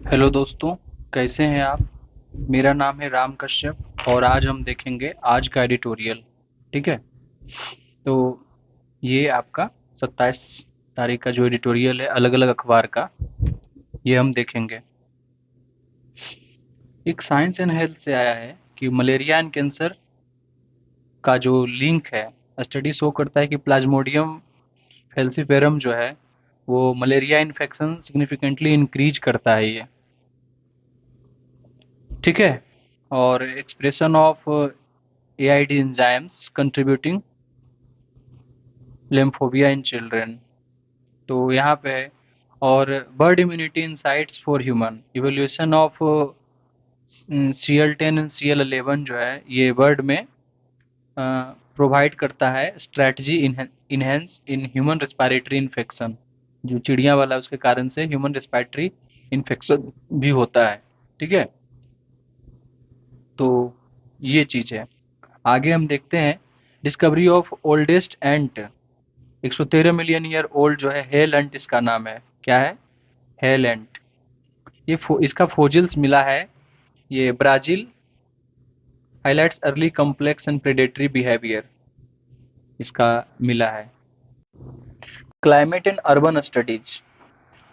Hello दोस्तों, कैसे हैं आप? मेरा नाम है राम कश्यप और आज हम देखेंगे आज का एडिटोरियल। ठीक है, तो ये आपका 27 तारीख का जो एडिटोरियल है अलग अलग अखबार का, ये हम देखेंगे। एक साइंस एंड हेल्थ से आया है कि मलेरिया एंड कैंसर का जो लिंक है, स्टडी शो करता है कि प्लाज्मोडियम फेल्सीफेरम जो है वो मलेरिया इन्फेक्शन सिग्निफिकेंटली इंक्रीज करता है ये। ठीक है, और expression of AID enzymes contributing लिम्फोबिया इन चिल्ड्रन, तो यहाँ पे है। और bird immunity insights for human evolution of CL10 and CL11 जो है ये बर्ड में प्रोवाइड करता है strategy enhance in human respiratory infection. जो चिड़िया वाला उसके कारण से ह्यूमन रिस्पायरेटरी इन्फेक्शन भी होता है। ठीक है, तो ये चीज़ है। आगे हम देखते हैं discovery of oldest ant. 113 million year old जो है हेल एंट, इसका नाम है। क्या है? हेल एंट। इसका फोजिल्स मिला है, ये Brazil. Highlights early complex and predatory behaviour, इसका मिला है। Climate and urban studies.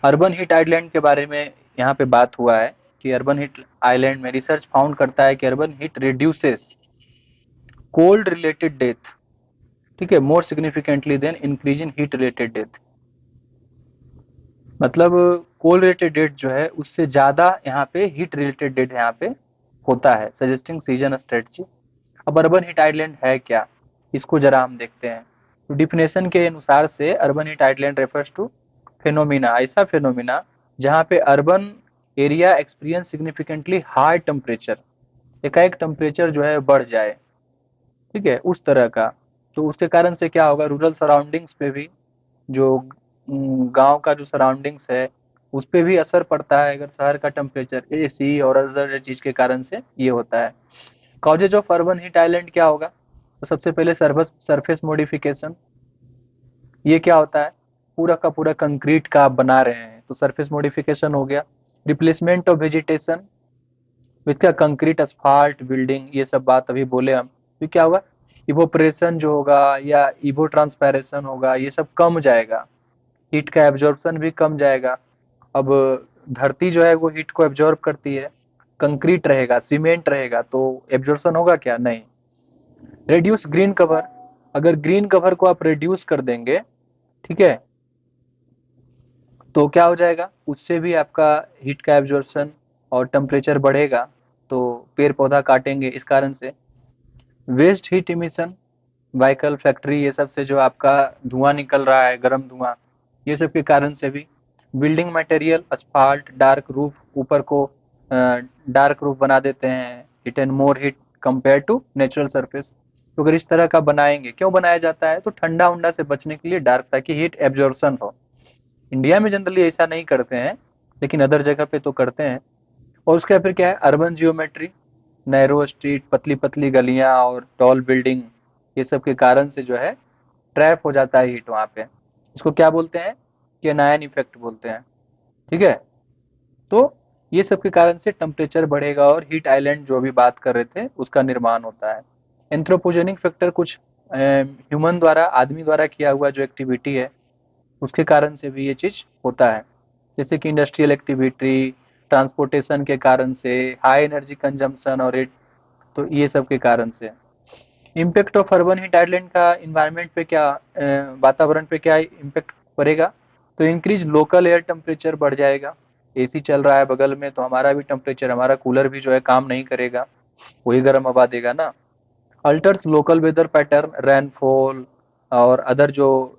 Urban heat island के बारे में यहाँ पे बात हुआ है कि अर्बन हीट आइलैंड में रिसर्च फाउंड करता है कि urban heat reduces cold related death. ठीक है, more significantly than increase in heat related death. मतलब कोल्ड रिलेटेड डेथ जो है उससे ज्यादा यहाँ पे हीट रिलेटेड डेथ यहाँ पे होता है, सजेस्टिंग सीजन स्ट्रेटजी। अब अर्बन हीट आइलैंड है क्या, इसको जरा हम देखते हैं। तो डिफिनेशन के अनुसार से urban heat island refers to phenomena, ऐसा फेनोमिना जहाँ पे urban area experience significantly high temperature, एकाएक टेम्परेचर जो है बढ़ जाए। ठीक है, उस तरह का। तो उसके कारण से क्या होगा, रूरल सराउंडिंग्स पे भी, जो गांव का जो सराउंडिंग्स है उस पे भी असर पड़ता है अगर शहर का टेम्परेचर AC और अदर चीज के कारण से ये होता है। Causes of urban heat island क्या होगा? तो सबसे पहले सर्फस सरफेस मॉडिफिकेशन। ये क्या होता है, पूरा का पूरा कंक्रीट का आप बना रहे हैं तो सरफेस मॉडिफिकेशन हो गया। रिप्लेसमेंट ऑफ वेजिटेशन विथ क्या, कंक्रीट असफाल्ट बिल्डिंग, ये सब बात अभी बोले हम। तो क्या होगा, इवोपरेशन जो होगा या इवो ट्रांसपैरेशन होगा ये सब कम जाएगा, हीट का एब्जॉर्प्शन भी कम जाएगा। अब धरती जो है वो हीट को एब्जॉर्ब करती है, कंक्रीट रहेगा सीमेंट रहेगा तो एब्जॉर्प्शन होगा क्या, नहीं। रिड्यूस ग्रीन कवर, अगर ग्रीन कवर को आप रिड्यूस कर देंगे, ठीक है, तो क्या हो जाएगा, उससे भी आपका हीट का एब्जॉर्प्शन और टेम्परेचर बढ़ेगा। तो पेड़ पौधा काटेंगे इस कारण से। Waste heat emission, vehicle factory ये सब से जो आपका धुआं निकल रहा है, गर्म धुआं, ये सब के कारण से भी। Building material asphalt dark roof, ऊपर को डार्क रूफ बना देते हैं, hit and more heat compare to natural surface. तो अगर इस तरह का बनाएंगे, क्यों बनाया जाता है, तो ठंडा उंडा से बचने के लिए, डार्क, ताकि हीट एब्जॉर्प्शन हो। इंडिया में जनरली ऐसा नहीं करते हैं, लेकिन अदर जगह पे तो करते हैं। और उसके बाद फिर क्या है, अर्बन जियोमेट्री, नैरो स्ट्रीट, पतली पतली गलियां और टॉल बिल्डिंग, ये सब के कारण से जो है ट्रैप हो जाता है हीट वहां पे। इसको क्या बोलते हैं, केनायन इफेक्ट बोलते हैं। ठीक है, तो ये सब के कारण से टेम्परेचर बढ़ेगा और हीट आइलैंड जो अभी बात कर रहे थे उसका निर्माण होता है। एंथ्रोपोजेनिक फैक्टर, कुछ ह्यूमन द्वारा, आदमी द्वारा किया हुआ जो एक्टिविटी है उसके कारण से भी ये चीज होता है। जैसे कि इंडस्ट्रियल एक्टिविटी, ट्रांसपोर्टेशन के कारण से, हाई एनर्जी कंजम्पशन और इट, तो ये सब के कारण से। Impact of urban heat island का इन्वायरमेंट पे क्या, वातावरण पे क्या इम्पैक्ट पड़ेगा? तो इंक्रीज लोकल एयर टेम्परेचर बढ़ जाएगा। AC चल रहा है बगल में तो हमारा भी टेम्परेचर, हमारा कूलर भी जो है काम नहीं करेगा, वही गर्म हवा देगा ना। Alters local weather pattern, rainfall और अदर जो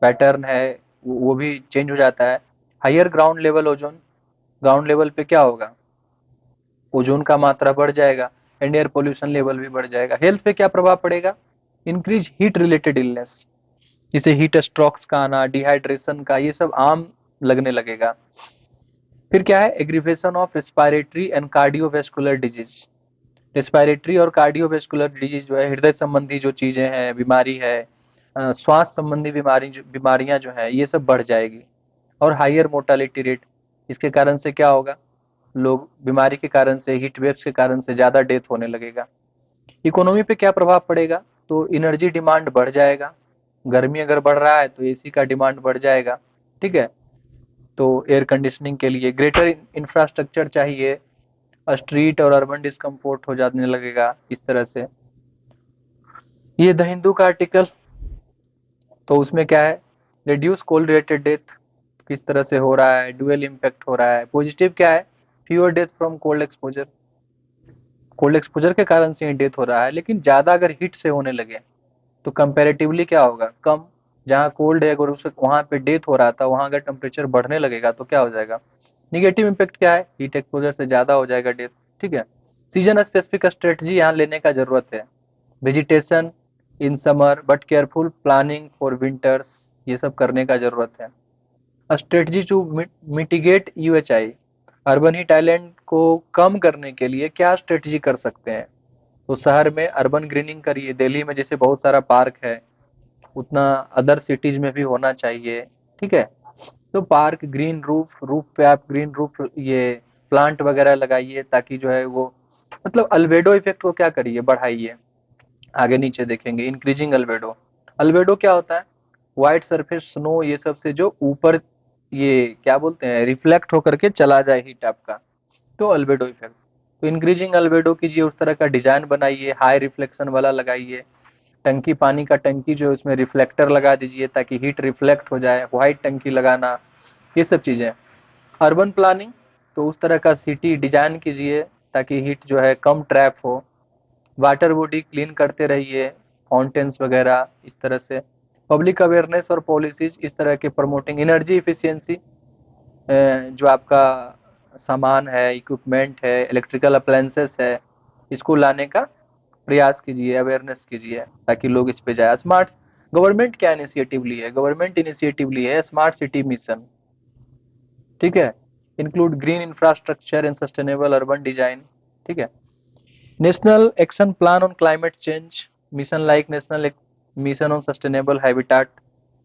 पैटर्न है वो भी चेंज हो जाता है। Higher ground level ozone, ground level पे क्या होगा, ओजोन का मात्रा बढ़ जाएगा एंड एयर पोल्यूशन लेवल भी बढ़ जाएगा। हेल्थ पे क्या प्रभाव पड़ेगा, इंक्रीज हीट रिलेटेड इलनेस, जैसे हीट स्ट्रोक्स का आना, डिहाइड्रेशन का, ये सब आम लगने लगेगा। फिर क्या है, aggravation of respiratory and cardiovascular disease. Respiratory और कार्डियोवेस्कुलर डिजीज जो है, हृदय संबंधी जो चीजें हैं, बीमारी है, श्वास संबंधी बीमारियां जो है ये सब बढ़ जाएगी। और हायर मोर्टालिटी रेट, इसके कारण से क्या होगा, लोग बीमारी के कारण से, हीट वेव्स के कारण से ज़्यादा डेथ होने लगेगा। इकोनॉमी पे क्या प्रभाव पड़ेगा? तो एनर्जी डिमांड बढ़ जाएगा। गर्मी अगर बढ़ रहा है तो एसी का डिमांड बढ़ जाएगा। ठीक है, तो एयर कंडीशनिंग के लिए ग्रेटर इंफ्रास्ट्रक्चर चाहिए। स्ट्रीट और अर्बन डिस्कम्फोर्ट हो जाने लगेगा इस तरह से। ये द हिंदू का आर्टिकल, तो उसमें क्या है, रिड्यूस कोल्ड रिलेटेड डेथ किस तरह से हो रहा है, डुअल इम्पैक्ट हो रहा है। पॉजिटिव क्या है, fewer death from cold exposure, cold exposure के कारण से ही डेथ हो रहा है। लेकिन ज़्यादा अगर हीट से होने लगे तो कंपैरेटिवली क्या होगा, कम। जहाँ कोल्ड है अगर उस वहाँ पे डेथ हो रहा था, वहाँ अगर टेम्परेचर बढ़ने लगेगा तो क्या हो जाएगा, निगेटिव इम्पैक्ट क्या है, हीट एक्सपोजर से ज़्यादा हो जाएगा डेथ। ठीक है, सीजन स्पेसिफिक स्ट्रेटजी यहाँ लेने का ज़रूरत है। Vegetation in summer but careful planning for winters, ये सब करने का ज़रूरत है। Strategy to mitigate UHI, urban heat island को कम करने के लिए क्या स्ट्रेटजी कर सकते हैं? तो शहर में अर्बन ग्रीनिंग करिए। दिल्ली में जैसे बहुत सारा पार्क है, उतना अदर सिटीज में भी होना चाहिए। ठीक है, तो पार्क, ग्रीन रूफ, रूफ पे आप ग्रीन रूफ ये प्लांट वगैरह लगाइए, ताकि जो है वो मतलब अल्बेडो इफेक्ट को क्या करिए, बढ़ाइए। आगे नीचे देखेंगे इंक्रीजिंग अल्बेडो। अल्बेडो क्या होता है, व्हाइट सरफेस स्नो ये सब से जो ऊपर ये क्या बोलते हैं, रिफ्लेक्ट होकर के चला जाए हीट आपका, तो अल्बेडो इफेक्ट। तो इंक्रीजिंग अल्बेडो कीजिए, उस तरह का डिजाइन बनाइए, हाई रिफ्लेक्शन वाला लगाइए। टंकी, पानी का टंकी जो है उसमें रिफ्लेक्टर लगा दीजिए ताकि हीट रिफ्लेक्ट हो जाए, व्हाइट टंकी लगाना, ये सब चीज़ें। अर्बन प्लानिंग, तो उस तरह का सिटी डिजाइन कीजिए ताकि हीट जो है कम ट्रैप हो। वाटर बॉडी क्लीन करते रहिए, फाउंटेन्स वगैरह इस तरह से। पब्लिक अवेयरनेस और पॉलिसीज इस तरह के प्रमोटिंग एनर्जी इफिशियंसी, जो आपका सामान है, इक्विपमेंट है, इलेक्ट्रिकल अप्लायंसेस है, इसको लाने का प्रयास कीजिए, अवेयरनेस कीजिए ताकि लोग इस पे जाए। स्मार्ट गवर्नमेंट क्या इनिशिएटिव ली है, गवर्नमेंट इनिशिएटिव ली है स्मार्ट सिटी मिशन। ठीक है, include green infrastructure and sustainable urban design. ठीक है, national action plan on climate change mission, like national mission on sustainable habitat,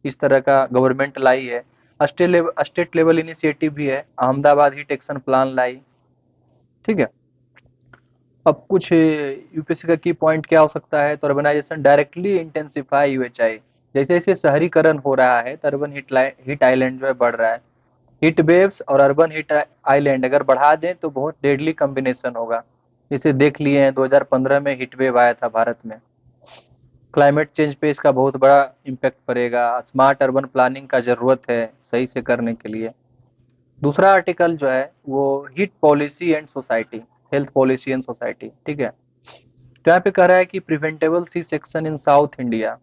इस तरह का गवर्नमेंट लाई है। स्टेट लेवल इनिशिएटिव भी है, अहमदाबाद हीट एक्शन प्लान लाई। ठीक है, अब कुछ यूपीएससी का की पॉइंट क्या हो सकता है, तो अर्बनाइजेशन डायरेक्टली इंटेंसिफाई यूएचआई, जैसे जैसे शहरीकरण हो रहा है तो अर्बन हीट आइलैंड जो है बढ़ रहा है। हीट वेव्स और अर्बन हीट आइलैंड अगर बढ़ा दें तो बहुत डेडली कॉम्बिनेशन होगा। इसे देख लिए हैं, 2015 में हीट वेव आया था भारत में। क्लाइमेट चेंज पे इसका बहुत बड़ा इम्पैक्ट पड़ेगा। स्मार्ट अर्बन प्लानिंग का ज़रूरत है सही से करने के लिए। दूसरा आर्टिकल जो है वो heat policy and society, health policy and society. ठीक है, तो यहाँ पे कह रहा है कि preventable C section in south India,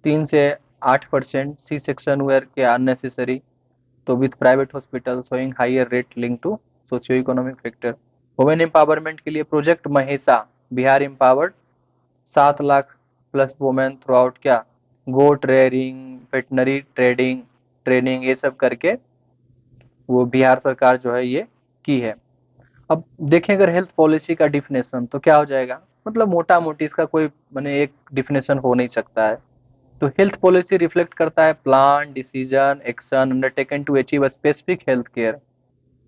3 से 8% सी सेक्शन वेयर के अननेसेसरी, तो with private hospital showing higher rate link to socio economic factor. Women empowerment के लिए प्रोजेक्ट महेसा, Bihar empowered 7 lakh plus women throughout क्या, goat rearing, veterinary trading training, ये सब करके वो बिहार सरकार जो है ये की है। अब देखें अगर हेल्थ पॉलिसी का डिफिनेशन तो क्या हो जाएगा, मतलब मोटा मोटी इसका कोई माने एक डिफिनेशन हो नहीं सकता है। तो हेल्थ पॉलिसी रिफ्लेक्ट करता है plan, decision, action undertaken to achieve specific health care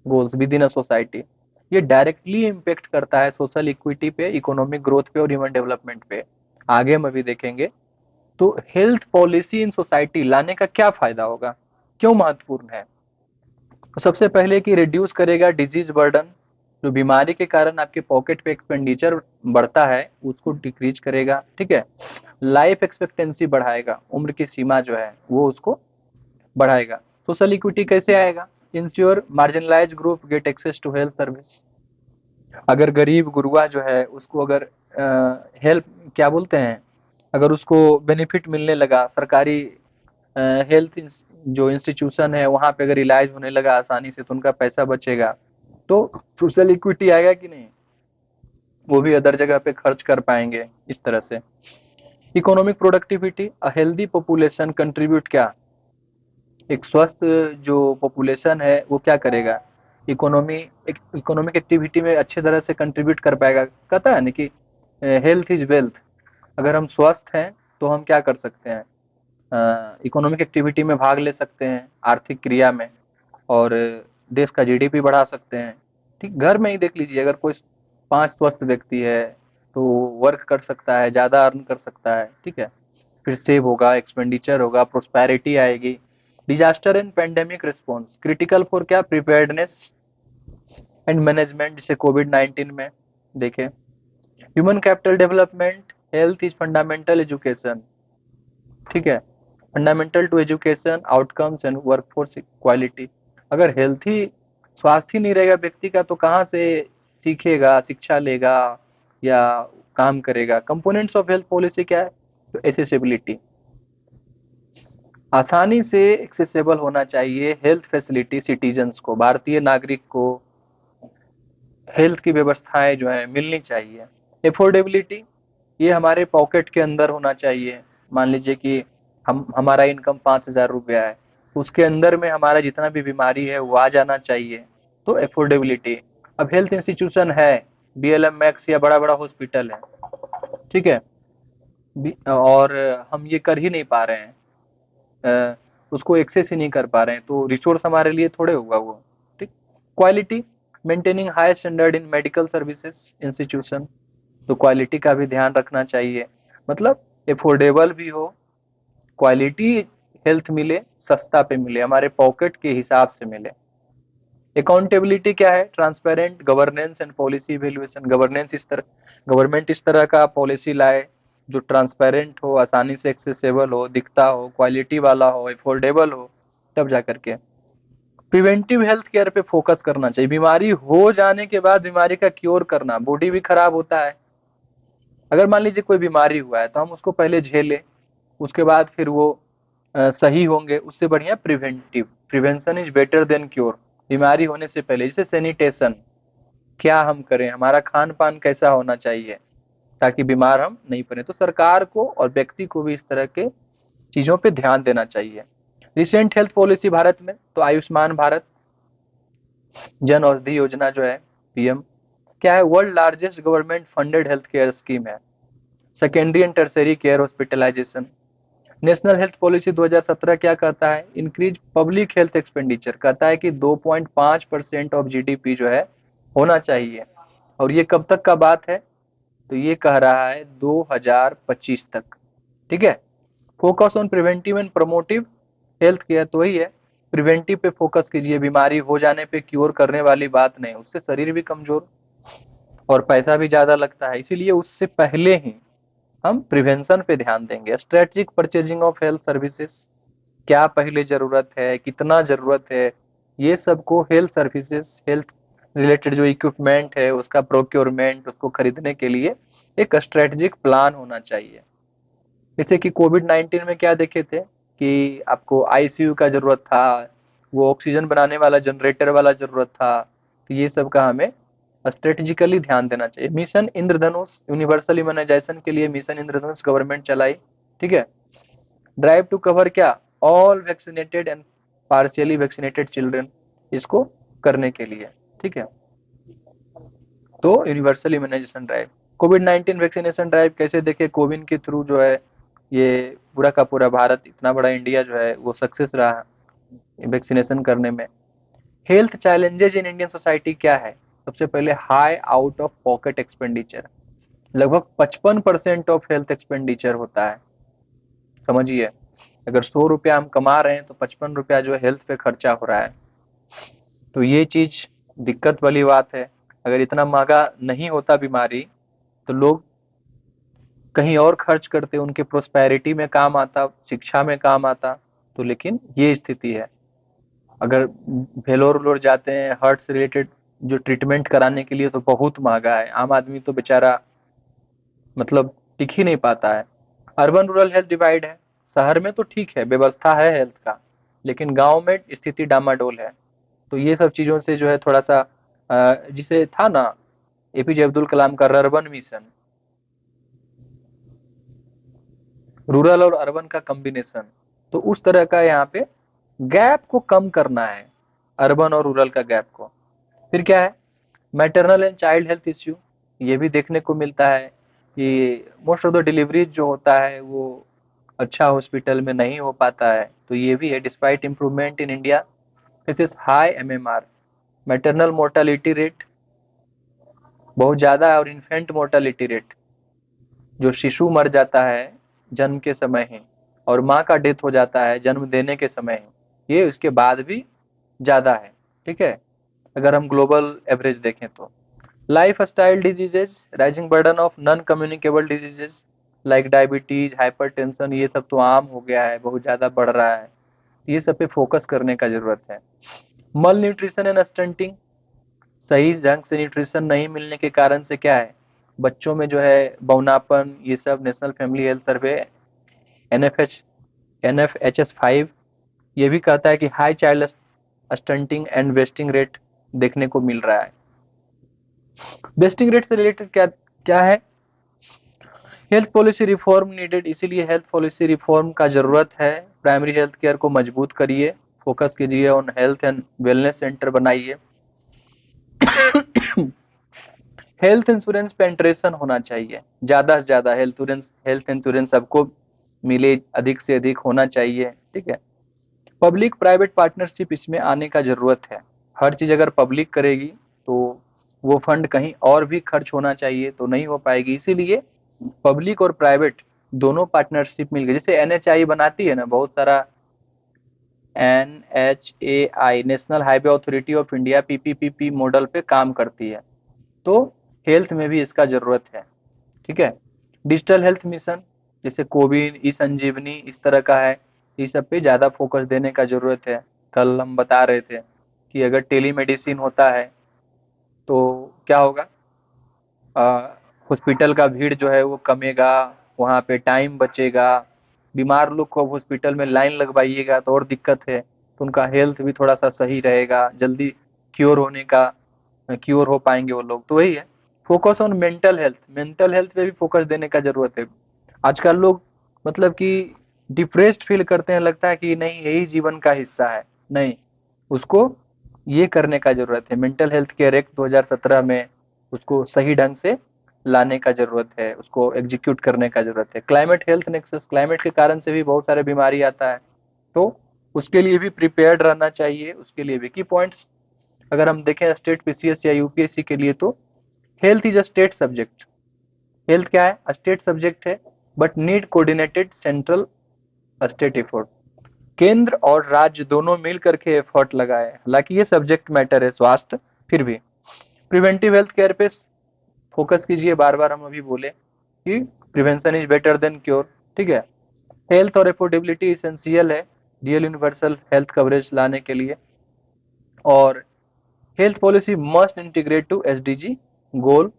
goals within a society. ये डायरेक्टली इम्पेक्ट करता है सोशल इक्विटी पे, इकोनॉमिक ग्रोथ पे और ह्यूमन डेवलपमेंट पे। आगे हम अभी देखेंगे। तो हेल्थ पॉलिसी इन सोसाइटी लाने का क्या फायदा होगा, क्यों महत्वपूर्ण है? तो सबसे पहले कि रिड्यूस करेगा डिजीज बर्डन, जो बीमारी के कारण आपके पॉकेट पे एक्सपेंडिचर बढ़ता है उसको डिक्रीज करेगा। ठीक है, लाइफ एक्सपेक्टेंसी बढ़ाएगा, उम्र की सीमा जो है वो उसको बढ़ाएगा। सोशल इक्विटी कैसे आएगा, ensure marginalize group get access to health service. अगर गरीब गुरुआ जो है उसको अगर हेल्प क्या बोलते हैं, अगर उसको बेनिफिट मिलने लगा, सरकारी हेल्थ जो इंस्टीट्यूशन है वहाँ पे अगर इलाज होने लगा आसानी से, तो उनका पैसा बचेगा, तो सोशल इक्विटी आएगा कि नहीं, वो भी अदर जगह पे खर्च कर पाएंगे इस तरह से। Economic productivity, a healthy population contribute क्या, एक स्वस्थ जो पॉपुलेशन है वो क्या करेगा, इकोनॉमी, इकोनॉमिक एक्टिविटी में अच्छे तरह से कंट्रीब्यूट कर पाएगा। कहता है ना कि हेल्थ इज वेल्थ, अगर हम स्वस्थ हैं तो हम क्या कर सकते हैं, इकोनॉमिक एक्टिविटी में भाग ले सकते हैं, आर्थिक क्रिया में, और देश का जीडीपी बढ़ा सकते हैं। ठीक, घर में ही देख लीजिए, अगर कोई 5 स्वस्थ व्यक्ति है, तो वर्क कर सकता है, ज़्यादा अर्न कर सकता है, ठीक है? फिर सेव होगा, एक्सपेंडिचर होगा, प्रोस्पेरिटी आएगी। Disaster and pandemic response critical for क्या? प्रिपेयर्डनेस एंड मैनेजमेंट, जिसे कोविड-19 में देखें। Human capital development, health is fundamental education, ठीक है? Fundamental to education, outcomes and workforce quality. अगर हेल्थ ही, स्वास्थ्य ही नहीं रहेगा व्यक्ति का, तो कहाँ से सीखेगा, शिक्षा लेगा या काम करेगा? कंपोनेंट्स ऑफ हेल्थ पॉलिसी क्या है? तो एसेसिबिलिटी, आसानी से एक्सेसिबल होना चाहिए हेल्थ फैसिलिटी सिटीजन्स को, भारतीय नागरिक को हेल्थ की व्यवस्थाएं जो है मिलनी चाहिए। एफोर्डेबिलिटी, ये हमारे पॉकेट के अंदर होना चाहिए। मान लीजिए कि हम, हमारा इनकम 5,000 रुपया है, उसके अंदर में हमारा जितना भी बीमारी है वो आ जाना चाहिए, तो एफोर्डेबिलिटी। अब हेल्थ इंस्टीट्यूशन है, बीएलएम मैक्स या बड़ा बड़ा हॉस्पिटल है, ठीक है, और हम ये कर ही नहीं पा रहे हैं, उसको एक्सेस ही नहीं कर पा रहे हैं, तो रिसोर्स हमारे लिए थोड़े होगा वो, ठीक। Quality, maintaining high standard in medical services institution, तो क्वालिटी का भी ध्यान रखना चाहिए, मतलब एफोर्डेबल भी हो, क्वालिटी हेल्थ मिले, सस्ता पे मिले, हमारे पॉकेट के हिसाब से मिले। अकाउंटेबिलिटी क्या है? Transparent governance and policy evaluation, governance इस तरह, गवर्नमेंट इस तरह का पॉलिसी लाए जो ट्रांसपेरेंट हो, आसानी से एक्सेसिबल हो, दिखता हो, क्वालिटी वाला हो, अफोर्डेबल हो, तब जा करके। प्रिवेंटिव हेल्थ केयर पे फोकस करना चाहिए, बीमारी हो जाने के बाद बीमारी का क्योर करना, बॉडी भी खराब होता है। अगर मान लीजिए कोई बीमारी हुआ है, तो हम उसको पहले झेले, उसके बाद फिर वो सही होंगे, उससे बढ़िया preventive, prevention is better than cure. बीमारी होने से पहले, जैसे सैनिटेशन, क्या हम करें, हमारा खान पान कैसा होना चाहिए ताकि बीमार हम नहीं पड़े, तो सरकार को और व्यक्ति को भी इस तरह के चीजों पे ध्यान देना चाहिए। रिसेंट हेल्थ पॉलिसी भारत में, तो आयुष्मान भारत, जन औषधि योजना जो है, पीएम, क्या है? World largest government funded health care scheme है। Secondary and tertiary care hospitalization. National health policy 2017 क्या कहता है? इंक्रीज पब्लिक हेल्थ एक्सपेंडिचर, कहता है कि 2.5% ऑफ जीडीपी जो है होना चाहिए, और ये कब तक का बात है? तो ये कह रहा है 2025 तक, ठीक है। Focus on preventive and promotive health care, तो वही है, प्रिवेंटिव पे फोकस कीजिए, बीमारी हो जाने पे क्योर करने वाली बात नहीं, उससे शरीर भी कमजोर और पैसा भी ज्यादा लगता है, इसीलिए उससे पहले ही हम प्रिवेंशन पे ध्यान देंगे। Strategic purchasing of health services, क्या पहले जरूरत है, कितना जरूरत है, ये सबको हेल्थ सर्विसेज, हेल्थ रिलेटेड जो इक्विपमेंट है उसका प्रोक्योरमेंट, उसको खरीदने के लिए एक स्ट्रेटेजिक प्लान होना चाहिए। जैसे कि कोविड-19 में क्या देखे थे कि आपको आईसीयू का जरूरत था, वो ऑक्सीजन बनाने वाला जनरेटर वाला जरूरत था, तो ये सब का हमें स्ट्रेटेजिकली ध्यान देना चाहिए। मिशन इंद्रधनुष, यूनिवर्सल इम्यूनाइजेशन के लिए मिशन इंद्रधनुष गवर्नमेंट चलाई, ठीक है। ड्राइव टू कवर क्या? All vaccinated and partially vaccinated children, इसको करने के लिए, ठीक है। तो यूनिवर्सल इम्यूनाइजेशन ड्राइव, कोविड-19 वैक्सीनेशन ड्राइव कैसे देखे? कोविन के थ्रू जो है, ये पूरा का पूरा भारत, इतना बड़ा इंडिया जो है वो सक्सेस रहा वैक्सीनेशन करने में। Health challenges in Indian society क्या है? सबसे पहले high out of pocket expenditure, लगभग 55% ऑफ हेल्थ एक्सपेंडिचर होता है, समझिए। अगर 100 रुपया हम कमा रहे हैं, तो 55 रुपया जो है हेल्थ पे खर्चा हो रहा है, तो ये चीज दिक्कत वाली बात है। अगर इतना महंगा नहीं होता बीमारी, तो लोग कहीं और खर्च करते, उनके प्रोस्पेरिटी में काम आता, शिक्षा में काम आता, तो लेकिन ये स्थिति है। अगर भेलोर वेलोर जाते हैं हार्ट से रिलेटेड जो ट्रीटमेंट कराने के लिए, तो बहुत महंगा है, आम आदमी तो बेचारा मतलब टिक ही नहीं पाता है। अर्बन रूरल हेल्थ डिवाइड है, शहर में तो ठीक है, व्यवस्था है हेल्थ का, लेकिन गांव में स्थिति डामाडोल है। तो ये सब चीजों से जो है थोड़ा सा जिसे था ना एपीजे अब्दुल कलाम का रर्बन मिशन, रूरल और अर्बन का कॉम्बिनेशन, तो उस तरह का यहाँ पे गैप को कम करना है, अर्बन और रूरल का गैप को। फिर क्या है? Maternal and child health issue, ये भी देखने को मिलता है कि मोस्ट ऑफ द डिलीवरीज जो होता है वो अच्छा हॉस्पिटल में नहीं हो पाता है, तो ये भी है। Despite improvement in India, this is high MMR, maternal mortality rate बहुत ज़्यादा है, और इन्फेंट मोर्टालिटी रेट, जो शिशु मर जाता है जन्म के समय ही, और माँ का डेथ हो जाता है जन्म देने के समय ही, ये उसके बाद भी ज़्यादा है। ठीक है, अगर हम ग्लोबल एवरेज देखें तो life style diseases, rising burden of non communicable diseases like diabetes, hypertension, ये सब तो आम हो गया है, बहुत ज़्यादा बढ़ रहा है, ये सब पे फोकस करने का ज़रूरत है। मल न्यूट्रिशन एंड स्टंटिंग, सही ढंग से न्यूट्रिशन नहीं मिलने के कारण से क्या है, बच्चों में जो है बौनापन, ये सब national family health survey NFHS5 ये भी कहता है कि high child stunting and wasting rate देखने को मिल रहा है। वेस्टिंग रेट से रिलेटेड क्या क्या है, हेल्थ पॉलिसी रिफॉर्म नीडेड, इसीलिए हेल्थ पॉलिसी रिफॉर्म का जरूरत है। प्राइमरी हेल्थ केयर को मजबूत करिए, फोकस कीजिए on health and wellness centre बनाइए। हेल्थ इंश्योरेंस पेंट्रेशन होना चाहिए, ज़्यादा से ज़्यादा हेल्थ इंश्योरेंस सबको मिले, अधिक से अधिक होना चाहिए। ठीक है, पब्लिक प्राइवेट पार्टनरशिप इसमें आने का ज़रूरत है। हर चीज़ अगर पब्लिक करेगी तो वो फंड कहीं और भी खर्च होना चाहिए तो नहीं हो पाएगी, इसीलिए पब्लिक और प्राइवेट दोनों पार्टनरशिप मिल गई। जैसे NHI बनाती है ना, बहुत सारा NHAI, national highway authority of India, PPPP model पे काम करती है, तो हेल्थ में भी इसका ज़रूरत है। ठीक है, डिजिटल हेल्थ मिशन जैसे कोविन, ई संजीवनी, इस तरह का है, इस सब पे ज़्यादा फोकस देने का ज़रूरत है। कल हम बता रहे थे कि अगर टेलीमेडिसिन होता है तो क्या होगा, हॉस्पिटल का भीड़ जो है वो कमेगा, वहाँ पे टाइम बचेगा, बीमार लोग को हॉस्पिटल में लाइन लगवाइएगा तो और दिक्कत है, तो उनका हेल्थ भी थोड़ा सा सही रहेगा, जल्दी क्योर होने का क्योर हो पाएंगे वो लोग। तो वही है, फोकस ऑन मेंटल हेल्थ पे भी फोकस देने का जरूरत है। आजकल लोग मतलब कि डिप्रेस्ड फील करते हैं, लगता है कि नहीं यही जीवन का हिस्सा है, नहीं, उसको ये करने का जरूरत है। मेंटल हेल्थ केयर एक्ट 2017 में उसको सही ढंग से लाने का जरूरत है, उसको एग्जीक्यूट करने का जरूरत है। क्लाइमेट हेल्थ नेक्सस, क्लाइमेट के कारण से भी बहुत सारे बीमारी आता है, तो उसके लिए भी प्रिपेयर्ड रहना चाहिए। उसके लिए भी की पॉइंट्स अगर हम देखें स्टेट PCS या UPSC के लिए, तो health is a state subject. Health क्या है, स्टेट सब्जेक्ट है, but need coordinated central state effort, केंद्र और राज्य दोनों मिल करके एफर्ट लगाए। हालांकि ये सब्जेक्ट मैटर है स्वास्थ्य, फिर भी प्रिवेंटिव हेल्थ केयर पे फोकस कीजिए। बार बार हम अभी बोले कि prevention is better than cure. ठीक है, हेल्थ और अफोर्डेबिलिटी इसेंशियल है रियल यूनिवर्सल हेल्थ कवरेज लाने के लिए। और health policy must integrate to SDG goal,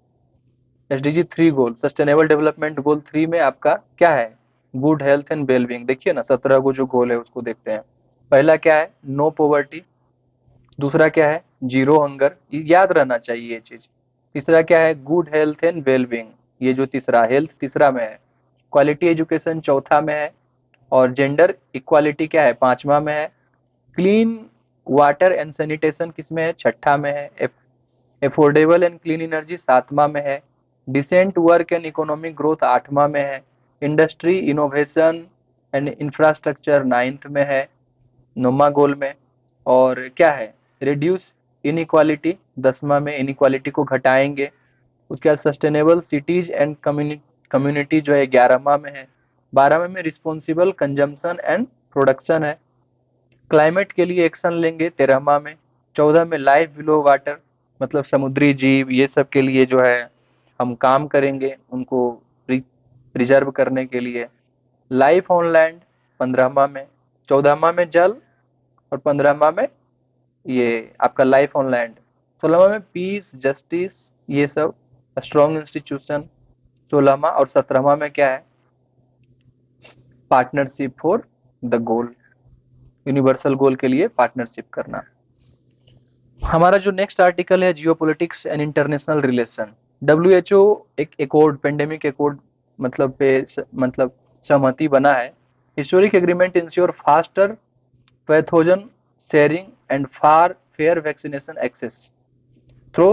SDG 3 goal, sustainable development goal 3 में आपका क्या है, गुड हेल्थ एंड वेलबींग। देखिए ना, 17 को जो गोल है उसको देखते हैं। पहला क्या है, नो पॉवर्टी। दूसरा क्या है, जीरो हंगर, याद रहना चाहिए ये चीज। तीसरा क्या है, गुड हेल्थ एंड वेलबींग, ये जो तीसरा हेल्थ तीसरा में है। क्वालिटी एजुकेशन चौथा में है। और जेंडर इक्वालिटी क्या है, पांचवा में है। क्लीन वाटर एंड सैनिटेशन किसमें है, छठा में है। अफोर्डेबल एंड क्लीन एनर्जी सातवां में है। Decent work and economic growth आठवां में है। Industry innovation and infrastructure ninth में है, नौमा गोल में। और क्या है, रिड्यूस इनइक्वालिटी 10वां में, इनइक्वालिटी को घटाएंगे। उसके बाद सस्टेनेबल सिटीज एंड कम्युनिटी जो है 11वां में है। 12वें में रिस्पॉन्सिबल कंजम्पशन एंड प्रोडक्शन है। क्लाइमेट के लिए एक्शन लेंगे 13वां में। 14 में लाइफ बिलो वाटर, मतलब समुद्री जीव ये सब के लिए जो है हम काम करेंगे, उनको प्रिजर्व करने के लिए। लाइफ ऑन लैंड 15वां में। 14वां में जल, और 15वां में ये आपका लाइफ ऑन लैंड। 16वां में पीस जस्टिस, ये सब स्ट्रॉन्ग इंस्टीट्यूशन। 16वां और 17वां में क्या है, partnership for the goal, universal goal के लिए पार्टनरशिप करना। हमारा जो नेक्स्ट आर्टिकल है, geopolitics and international relation. WHO एक एकॉर्ड, पेंडेमिक एकॉर्ड मतलब मतलब सहमति बना है। Historic agreement ensure faster pathogen sharing and far fair vaccination access through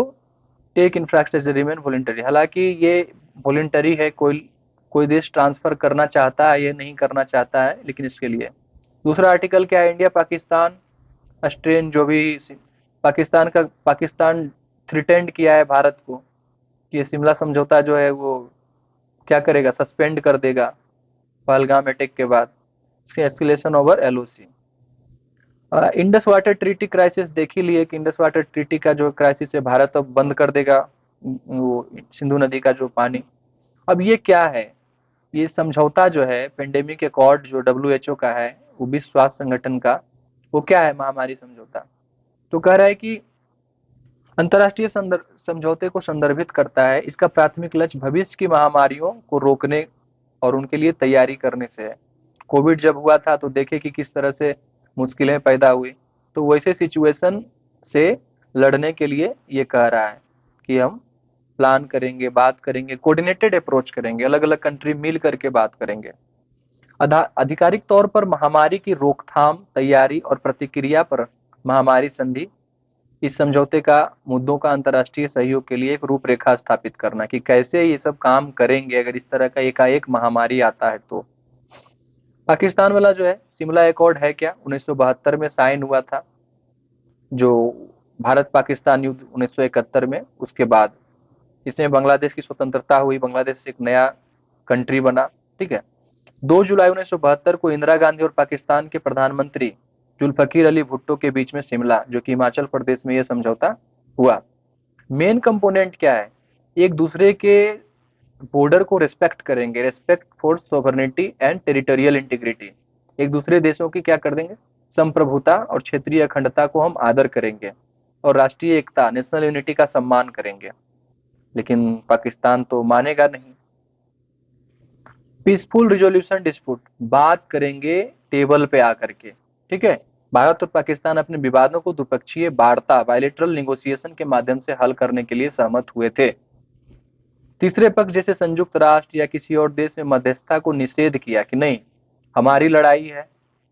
tech infrastructure remain voluntary. हालांकि ये वॉलेंटरी है, कोई देश ट्रांसफर करना चाहता है ये नहीं करना चाहता है, लेकिन इसके लिए। दूसरा आर्टिकल क्या है, इंडिया पाकिस्तान स्ट्रेन जो भी पाकिस्तान थ्रिटेंड किया है भारत को कि ये शिमला समझौता जो है वो क्या करेगा, सस्पेंड कर देगा पहलगाम अटैक के बाद। Escalation over LOC. Indus water treaty crisis देख ही लिए कि इंडस वाटर ट्रीटी का जो क्राइसिस है, भारत अब बंद कर देगा वो सिंधु नदी का जो पानी। अब ये क्या है, ये समझौता जो है पेंडेमिक अकॉर्ड जो डब्ल्यूएचओ का है, वो विश्व स्वास्थ्य संगठन का, वो क्या है, महामारी समझौता। तो कह रहा है कि अंतर्राष्ट्रीय समझौते को संदर्भित करता है, इसका प्राथमिक लक्ष्य भविष्य की महामारियों को रोकने और उनके लिए तैयारी करने से है। कोविड जब हुआ था तो देखे कि किस तरह से मुश्किलें पैदा हुई, तो वैसे सिचुएशन से लड़ने के लिए ये कह रहा है कि हम प्लान करेंगे, बात करेंगे, कोऑर्डिनेटेड अप्रोच करेंगे, अलग अलग कंट्री मिल करके बात करेंगे। आधिकारिक तौर पर महामारी की रोकथाम, तैयारी और प्रतिक्रिया पर महामारी संधि, इस समझौते का मुद्दों का अंतर्राष्ट्रीय सहयोग के लिए एक रूपरेखा स्थापित करना कि कैसे ये सब काम करेंगे अगर इस तरह का एकाएक महामारी आता है तो। पाकिस्तान वाला जो है शिमला एकॉर्ड है क्या, 1972 में साइन हुआ था, जो भारत पाकिस्तान युद्ध 1971 में, उसके बाद इसमें बांग्लादेश की स्वतंत्रता हुई, बांग्लादेश एक नया कंट्री बना। ठीक है। 2 जुलाई 1972 को इंदिरा गांधी और पाकिस्तान के प्रधानमंत्री जुल्फिकार अली भुट्टो के बीच में शिमला, जो कि हिमाचल प्रदेश में यह समझौता हुआ। मेन कंपोनेंट क्या है, एक दूसरे के बॉर्डर को रिस्पेक्ट करेंगे, respect for sovereignty and territorial integrity. एक दूसरे देशों की क्या कर देंगे, संप्रभुता और क्षेत्रीय अखंडता को हम आदर करेंगे और राष्ट्रीय एकता, नेशनल यूनिटी का सम्मान करेंगे। लेकिन पाकिस्तान तो मानेगा नहीं। पीसफुल रिजोल्यूशन डिस्प्यूट, बात करेंगे टेबल पे आकर के। ठीक है। भारत और पाकिस्तान अपने विवादों को द्विपक्षीय वार्ता, बायलैटरल निगोशिएशन के माध्यम से हल करने के लिए सहमत हुए थे। तीसरे पक्ष जैसे संयुक्त राष्ट्र या किसी और देश ने मध्यस्थता को निषेध किया कि नहीं, हमारी लड़ाई है,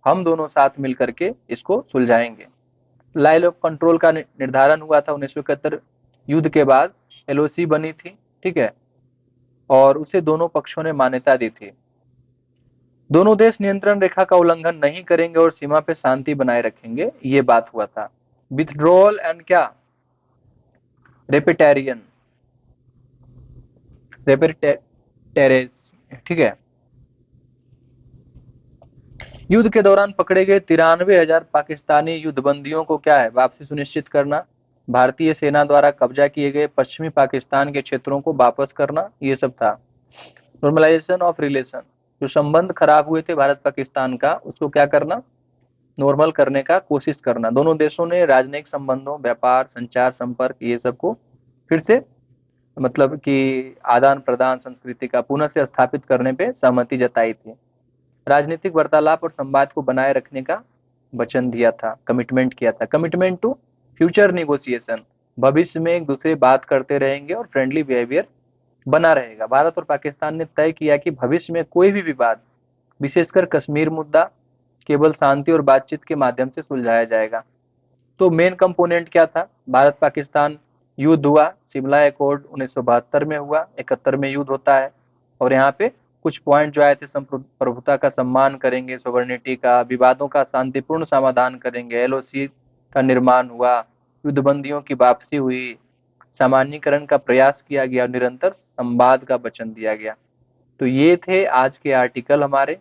हम दोनों साथ मिलकर के इसको सुलझाएंगे। लाइन ऑफ कंट्रोल का निर्धारण हुआ था 1971 युद्ध के बाद, एलओसी बनी थी। ठीक है। और उसे दोनों पक्षों ने मान्यता दी थी। दोनों देश नियंत्रण रेखा का उल्लंघन नहीं करेंगे और सीमा पे शांति बनाए रखेंगे, ये बात हुआ था। विथड्रॉल एंड क्या, रेपेटेरियन, रेपेटेरेस। ठीक है। युद्ध के दौरान पकड़े गए 93,000 पाकिस्तानी युद्धबंदियों को क्या है, वापसी सुनिश्चित करना। भारतीय सेना द्वारा कब्जा किए गए पश्चिमी पाकिस्तान के क्षेत्रों को वापस करना, ये सब था। नॉर्मलाइजेशन ऑफ रिलेशन, जो संबंध खराब हुए थे भारत पाकिस्तान का, उसको क्या करना, नॉर्मल करने का कोशिश करना। दोनों देशों ने राजनयिक संबंधों, व्यापार, संचार, संपर्क, ये सब को फिर से मतलब कि आदान प्रदान, संस्कृति का पुनः से स्थापित करने पे सहमति जताई थी। राजनीतिक वार्तालाप और संवाद को बनाए रखने का वचन दिया था, कमिटमेंट किया था। कमिटमेंट टू फ्यूचर निगोशिएशन, भविष्य में एक दूसरे बात करते रहेंगे और फ्रेंडली बिहेवियर बना रहेगा। भारत और पाकिस्तान ने तय किया कि भविष्य में कोई भी विवाद, विशेषकर कश्मीर मुद्दा, केवल शांति और बातचीत के माध्यम से सुलझाया जाएगा। तो मेन कंपोनेंट क्या था, भारत पाकिस्तान युद्ध हुआ, शिमला एकॉर्ड 1972 में हुआ, 71 में युद्ध होता है। और यहाँ पे कुछ पॉइंट जो आए थे, संप्रभुता का सम्मान करेंगे, सोवरेनिटी का, विवादों का शांतिपूर्ण समाधान करेंगे, एलओसी का निर्माण हुआ, युद्धबंदियों की वापसी हुई, सामान्यीकरण का प्रयास किया गया और निरंतर संवाद का वचन दिया गया। तो ये थे आज के आर्टिकल हमारे।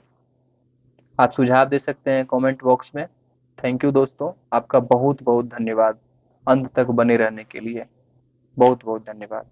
आप सुझाव दे सकते हैं कमेंट बॉक्स में। थैंक यू दोस्तों, आपका बहुत बहुत धन्यवाद अंत तक बने रहने के लिए। बहुत बहुत धन्यवाद।